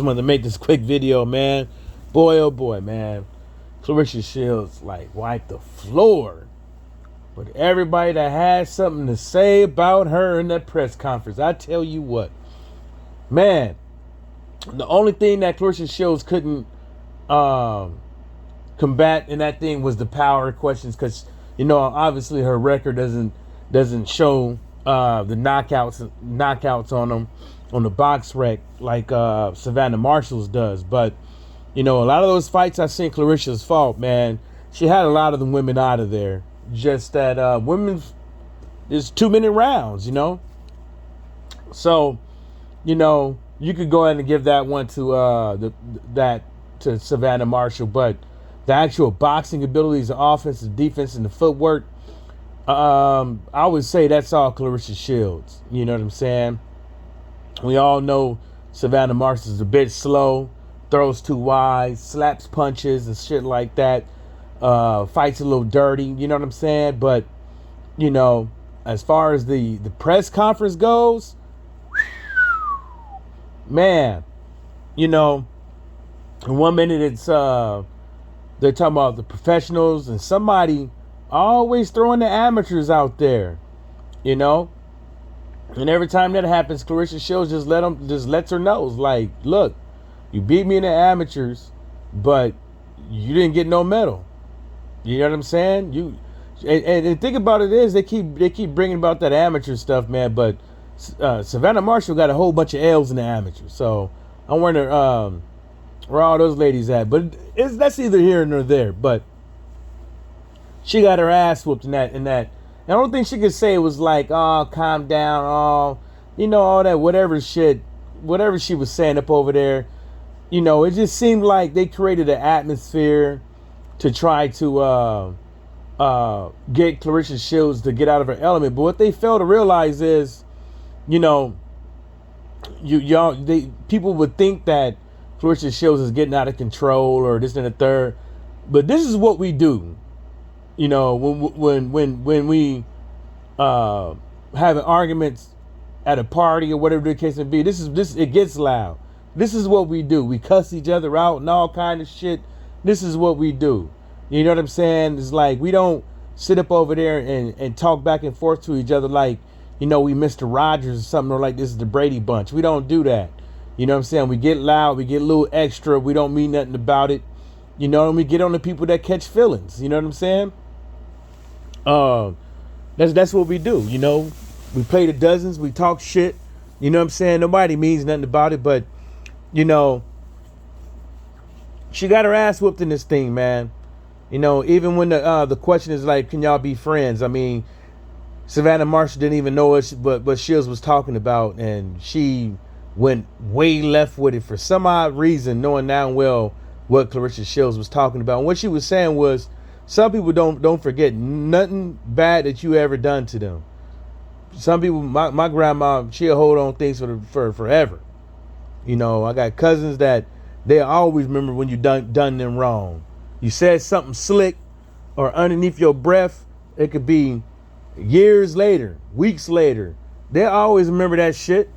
wanted to make this quick video, man. Boy, oh boy, man. Claressa Shields, like, wiped the floor. But everybody that had something to say about her in that press conference, I tell you what, man, the only thing that Claressa Shields couldn't combat in that thing was the power questions, because obviously her record doesn't show the knockouts on them on the box rec like Savannah Marshall's does. But a lot of those fights I seen Claressa's fault, man. She had a lot of the women out of there. Just that women's is 2-minute rounds, So, you could go ahead and give that one to to Savannah Marshall, but the actual boxing abilities, the offense, the defense, and the footwork, I would say that's all Claressa Shields. You know what I'm saying? We all know Savannah Marshall is a bit slow, throws too wide, slaps punches and shit like that. Fights a little dirty, you know what I'm saying? But, as far as the press conference goes, man, in 1 minute it's they're talking about the professionals, and somebody always throwing the amateurs out there, and every time that happens, Claressa Shields just lets her know, like, look, you beat me in the amateurs, but you didn't get no medal. You know what I'm saying? And think about it is they keep bringing about that amateur stuff, man. But Savannah Marshall got a whole bunch of L's in the amateur, so I wonder where all those ladies at. But that's either here nor there. But she got her ass whooped in that. And I don't think she could say it was like, oh, calm down, all that whatever shit, whatever she was saying up over there. It just seemed like they created an atmosphere to try to get Claressa Shields to get out of her element. But what they fail to realize is, people would think that Claressa Shields is getting out of control or this and the third. But this is what we do. When we having arguments at a party or whatever the case may be, it gets loud. This is what we do. We cuss each other out and all kind of shit. This is what we do. You know what I'm saying? It's like we don't sit up over there and talk back and forth to each other like, we Mr. Rogers or something, or like this is the Brady Bunch. We don't do that. You know what I'm saying? We get loud. We get a little extra. We don't mean nothing about it. And we get on the people that catch feelings. You know what I'm saying? That's what we do. We play the dozens. We talk shit. You know what I'm saying? Nobody means nothing about it, but she got her ass whooped in this thing, man. Even when the question is like, can y'all be friends? I mean, Savannah Marshall didn't even know what Shields was talking about, and she went way left with it for some odd reason, knowing now well what Claressa Shields was talking about. And what she was saying was, some people don't forget nothing bad that you ever done to them. Some people, my grandma, she'll hold on things for forever. I got cousins that they always remember when you done them wrong. You said something slick or underneath your breath. It could be years later, weeks later. They always remember that shit.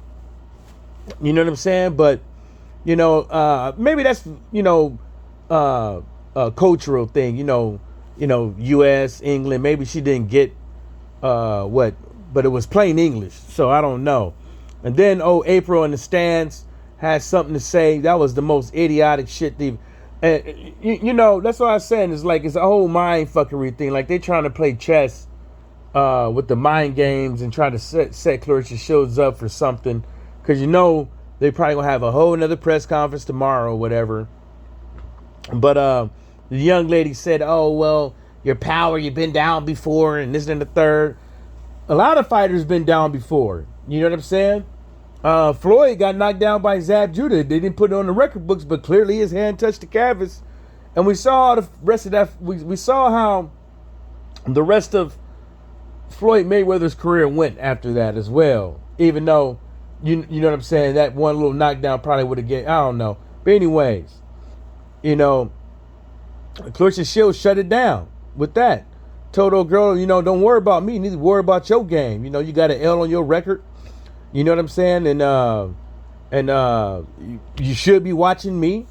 You know what I'm saying? But, maybe that's, a cultural thing, U.S., England. Maybe she didn't get but it was plain English. So I don't know. And then, April in the stands had something to say. That was the most idiotic shit. That's what I was saying. It's like it's a whole mind fuckery thing. Like they trying to play chess with the mind games and try to set Claressa Shields up for something. Because they probably gonna have a whole another press conference tomorrow or whatever. But the young lady said, oh, well, your power, you've been down before and this and the third. A lot of fighters been down before. You know what I'm saying? Floyd got knocked down by Zab Judah. They didn't put it on the record books, but clearly his hand touched the canvas. And we saw the rest of that. We saw how the rest of Floyd Mayweather's career went after that as well. Even though, you know what I'm saying, that one little knockdown probably would have get, I don't know. But anyways, Claressa Shields shut it down with that. Told old girl, don't worry about me. You need to worry about your game. You got an L on your record. You know what I'm saying? And and you should be watching me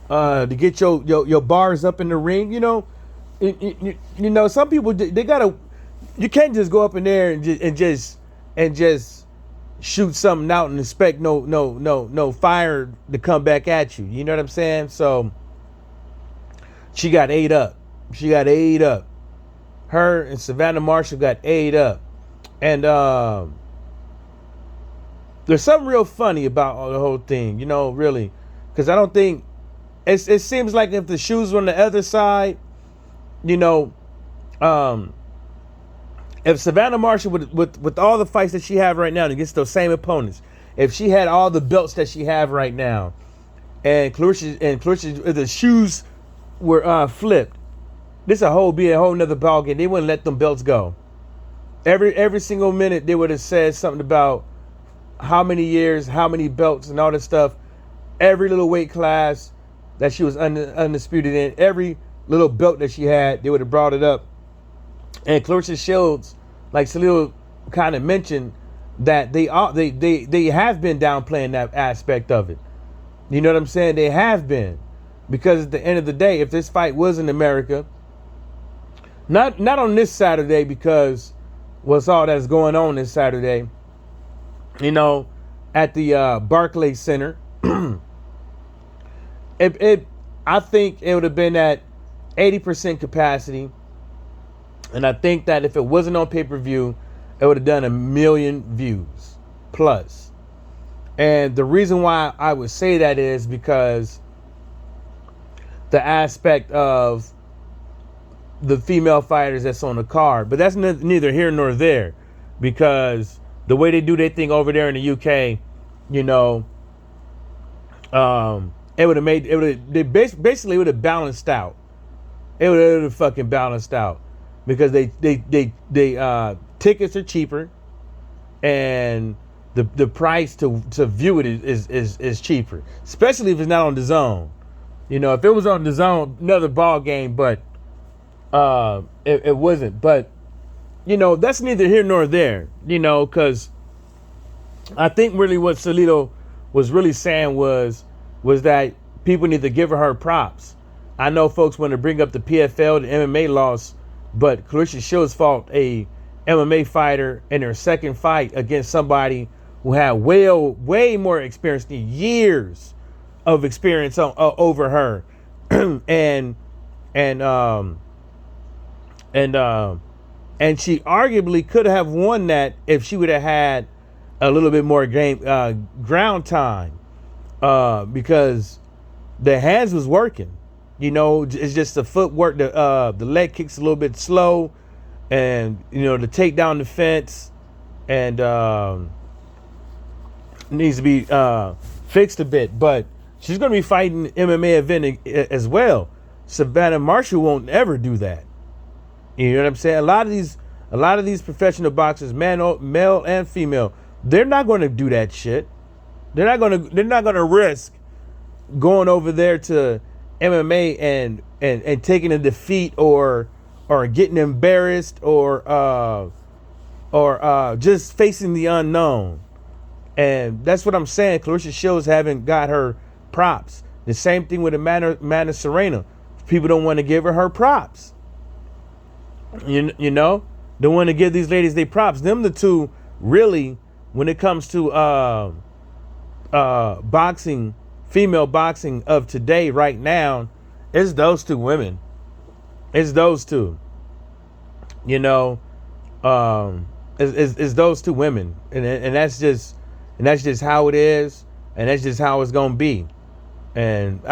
to get your bars up in the ring. You know, some people they gotta. You can't just go up in there and just shoot something out and expect no fire to come back at you. You know what I'm saying? So she got ate up. She got ate up. Her and Savannah Marshall got ate up. And there's something real funny about the whole thing, really. Because I don't think, it seems like if the shoes were on the other side, if Savannah Marshall, with all the fights that she have right now against those same opponents, if she had all the belts that she have right now, and Claressa, the shoes were flipped, this be a whole nother ball game. They wouldn't let them belts go. Every single minute they would have said something about how many years, how many belts, and all this stuff. Every little weight class that she was undisputed in, every little belt that she had, they would have brought it up. And Claressa Shields, like Salil kind of mentioned, that they have been downplaying that aspect of it. You know what I'm saying? They have been, because at the end of the day, if this fight was in America, not on this Saturday, because what's all that's going on this Saturday, at the Barclays Center, I think it would have been at 80% capacity. And I think that if it wasn't on pay-per-view, it would have done 1 million views plus. And the reason why I would say that is because the aspect of the female fighters that's on the card. But that's neither here nor there, because the way they do their thing over there in the UK, it would have basically would have balanced out. It would have fucking balanced out. Because they tickets are cheaper, and the price to view it is cheaper, especially if it's not on the zone. If it was on the zone, another ball game, but it wasn't. But that's neither here nor there. Because I think really what Salito was really saying was that people need to give her props. I know folks want to bring up the PFL, the MMA loss. But Claressa Shields fought a MMA fighter in her second fight against somebody who had way more experience, years of experience over her, and she arguably could have won that if she would have had a little bit more ground time, because the hands was working. It's just the footwork, the leg kicks a little bit slow, and to take down the fence, and needs to be fixed a bit. But she's going to be fighting an MMA event as well. Savannah Marshall won't ever do that. You know what I'm saying? A lot of these professional boxers, male and female, they're not going to do that shit. They're not going to risk going over there to MMA and taking a defeat or getting embarrassed or just facing the unknown. And that's what I'm saying. Claressa Shields haven't got her props. The same thing with Amanda Serena. People don't want to give her props. Don't want to give these ladies their props. Them the two really, when it comes to boxing, female boxing of today, right now, it's those two women. It's those two. It's those two women, and that's just how it is, and that's just how it's gonna be. And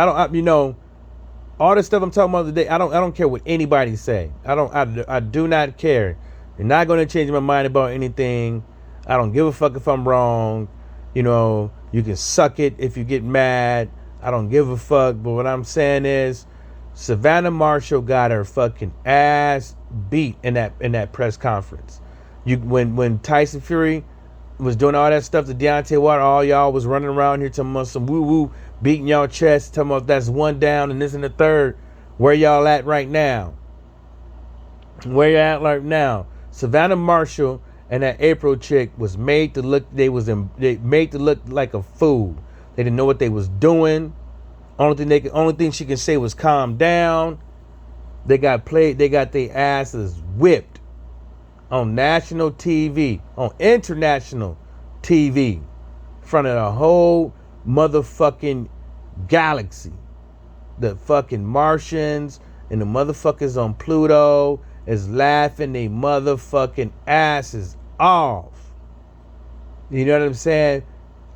all the stuff I'm talking about today, I don't care what anybody say. I do not care. You're not gonna change my mind about anything. I don't give a fuck if I'm wrong. You can suck it if you get mad. I don't give a fuck. But what I'm saying is, Savannah Marshall got her fucking ass beat in that press conference. When Tyson Fury was doing all that stuff to Deontay Wilder, all y'all was running around here talking about some woo-woo, beating y'all chest, talking about that's one down and this and the third. Where y'all at right now? Where you at right now? Savannah Marshall and that April chick was made to look. They made to look like a fool. They didn't know what they was doing. Only thing she can say was calm down. They got their asses whipped on national TV, on international TV, in front of the whole motherfucking galaxy. The fucking Martians and the motherfuckers on Pluto is laughing their motherfucking asses off. You know what I'm saying?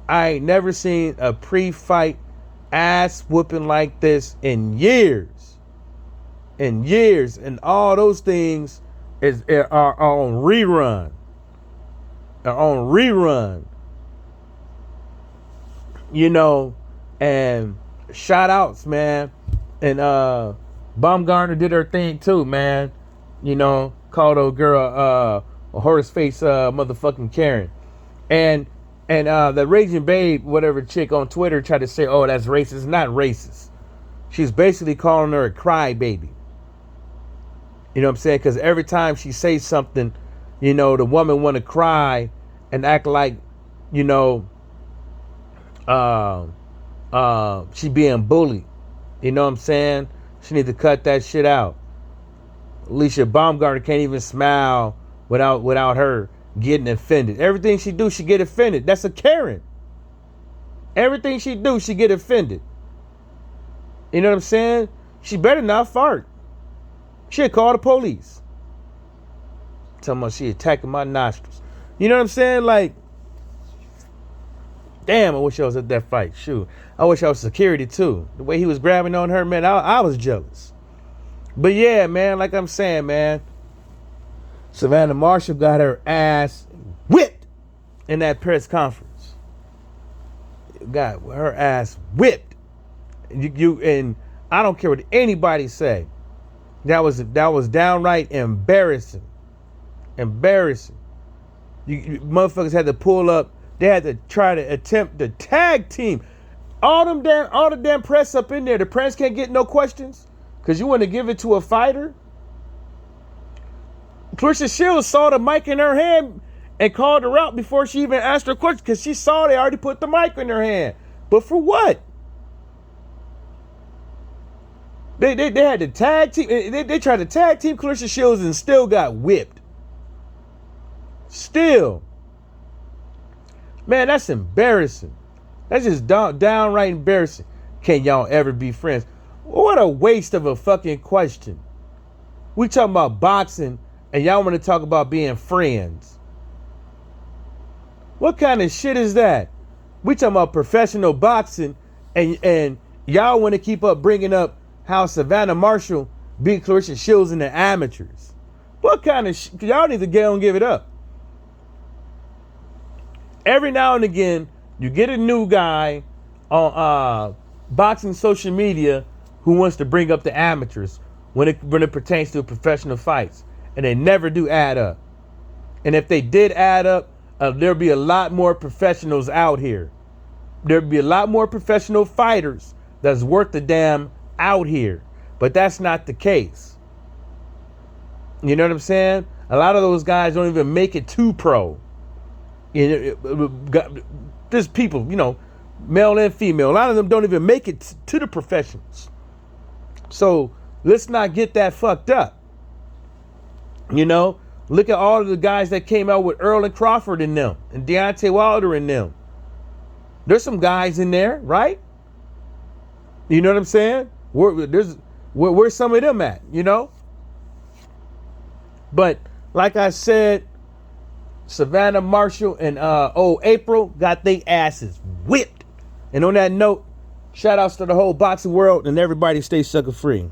I ain't never seen a pre-fight ass whooping like this in years. In years. And all those things are on rerun. Are on rerun. You know, and shout outs, man. And Baumgartner did her thing too, man. You know, called old girl a horse face motherfucking Karen. And the Raging Babe, whatever chick on Twitter tried to say, oh, that's racist. Not racist. She's basically calling her a crybaby. You know what I'm saying? Because every time she says something, you know, the woman want to cry and act like, you know, she being bullied. You know what I'm saying? She need to cut that shit out. Alicia Baumgartner can't even smile without her getting offended. Everything she do, she get offended. That's a Karen. Everything she do, she get offended. You know what I'm saying? She better not fart. She'll call the police. Talking about she attacking my nostrils. You know what I'm saying? Like, damn, I wish I was at that fight. Shoot. I wish I was security too. The way he was grabbing on her, man, I was jealous. But yeah, man, like I'm saying, man, Savannah Marshall got her ass whipped in that press conference. Got her ass whipped. And I don't care what anybody say. That was downright embarrassing. Embarrassing. You motherfuckers had to pull up. They had to try to attempt the tag team. All the damn press up in there. The press can't get no questions because you want to give it to a fighter. Claressa Shields saw the mic in her hand and called her out before she even asked her question because she saw they already put the mic in her hand. But for what? They had to tag team. They tried to tag team Claressa Shields and still got whipped. Still. Man, that's embarrassing. That's just downright embarrassing. Can y'all ever be friends? What a waste of a fucking question. We talking about boxing and y'all want to talk about being friends. What kind of shit is that? We talking about professional boxing and y'all want to keep up bringing up how Savannah Marshall beat Claressa Shields in the amateurs. What kind of shit? Y'all need to get on, give it up. Every now and again, you get a new guy on boxing social media who wants to bring up the amateurs when it pertains to professional fights. And they never do add up. And if they did add up, there'll be a lot more professionals out here. There'll be a lot more professional fighters that's worth the damn out here. But that's not the case. You know what I'm saying? A lot of those guys don't even make it to pro. There's people, you know, male and female. A lot of them don't even make it to the professionals. So let's not get that fucked up. You know, look at all of the guys that came out with Earl and Crawford in them and Deontay Wilder in them. There's some guys in there, right? You know what I'm saying? Where's some of them at, you know? But like I said, Savannah Marshall and April got their asses whipped. And on that note, shout outs to the whole boxing world and everybody stay sucker free.